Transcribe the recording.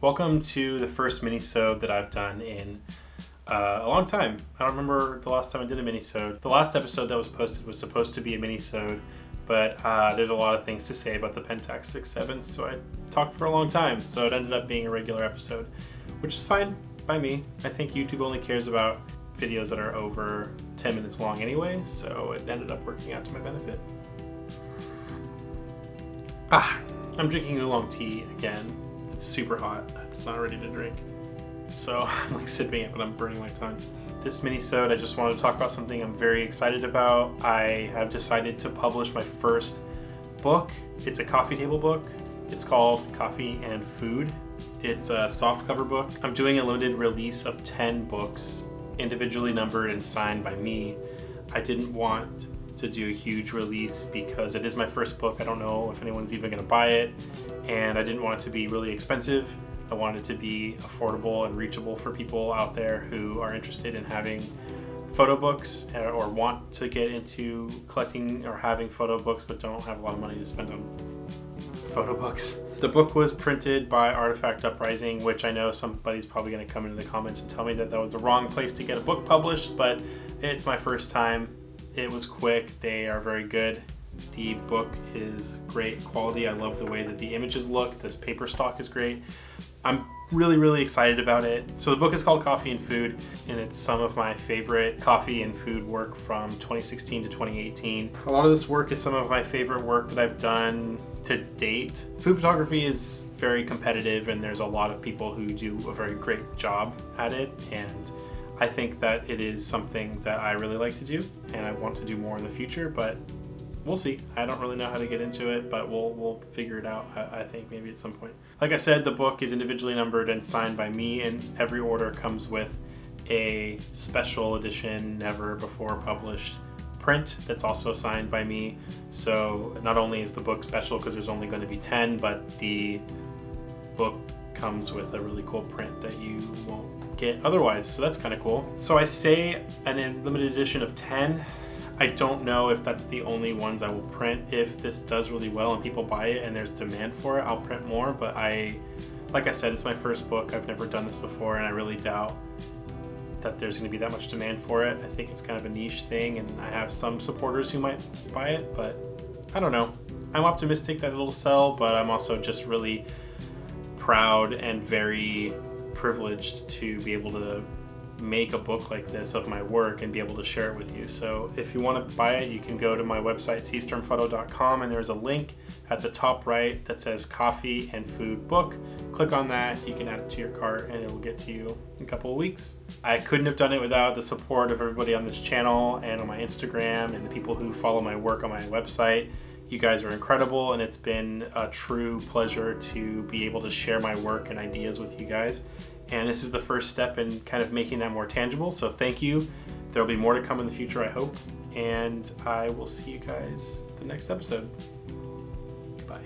Welcome to the first Minisode that I've done in a long time. I don't remember the last time I did a Minisode. The last episode that was posted was supposed to be a Minisode, but there's a lot of things to say about the Pentax 6.7, so I talked for a long time, so it ended up being a regular episode, which is fine by me. I think YouTube only cares about videos that are over 10 minutes long anyway, so it ended up working out to my benefit. I'm drinking oolong tea again. It's super hot. It's not ready to drink. So I'm like sipping it, but I'm burning my tongue. This minisode, I just wanted to talk about something I'm very excited about. I have decided to publish my first book. It's a coffee table book. It's called Coffee and Food. It's a softcover book. I'm doing a limited release of 10 books, individually numbered and signed by me. I didn't want to do a huge release because it is my first book. I don't know if anyone's even going to buy it, and I didn't want it to be really expensive. I wanted it to be affordable and reachable for people out there who are interested in having photo books or want to get into collecting or having photo books but don't have a lot of money to spend on photo books. The book was printed by Uprising, which I know somebody's probably going to come into the comments and tell me that was the wrong place to get a book published, but it's my first time. It was quick. They are very good. The book is great quality. I love the way that the images look. This paper stock is great. I'm really excited about it. So the book is called Coffee and Food, and it's some of my favorite coffee and food work from 2016 to 2018. A lot of this work is some of my favorite work that I've done to date. Food photography is very competitive, and there's a lot of people who do a very great job at it, and I think that it is something that I really like to do, and I want to do more in the future, but we'll see. I don't really know how to get into it, but we'll figure it out, I think, maybe at some point. Like I said, the book is individually numbered and signed by me, and every order comes with a special edition, never before published print that's also signed by me. So not only is the book special because there's only going to be 10, but the book comes with a really cool print that you won't get otherwise, so that's kind of cool. So I say an limited edition of 10. I don't know if that's the only ones I will print. If this does really well and people buy it and there's demand for it, I'll print more, but like I said, it's my first book. I've never done this before, and I really doubt that there's going to be that much demand for it. I think it's kind of a niche thing, and I have some supporters who might buy it, but I don't know. I'm optimistic that it'll sell, but I'm also just really proud and very privileged to be able to make a book like this of my work and be able to share it with you. So if you want to buy it, you can go to my website, sturmphoto.com, and there's a link at the top right that says Coffee and Food Book. Click on that, you can add it to your cart, and it will get to you in a couple of weeks. I couldn't have done it without the support of everybody on this channel and on my Instagram and the people who follow my work on my website. You guys are incredible, and it's been a true pleasure to be able to share my work and ideas with you guys. And this is the first step in kind of making that more tangible. So thank you. There'll be more to come in the future, I hope. And I will see you guys the next episode. Bye.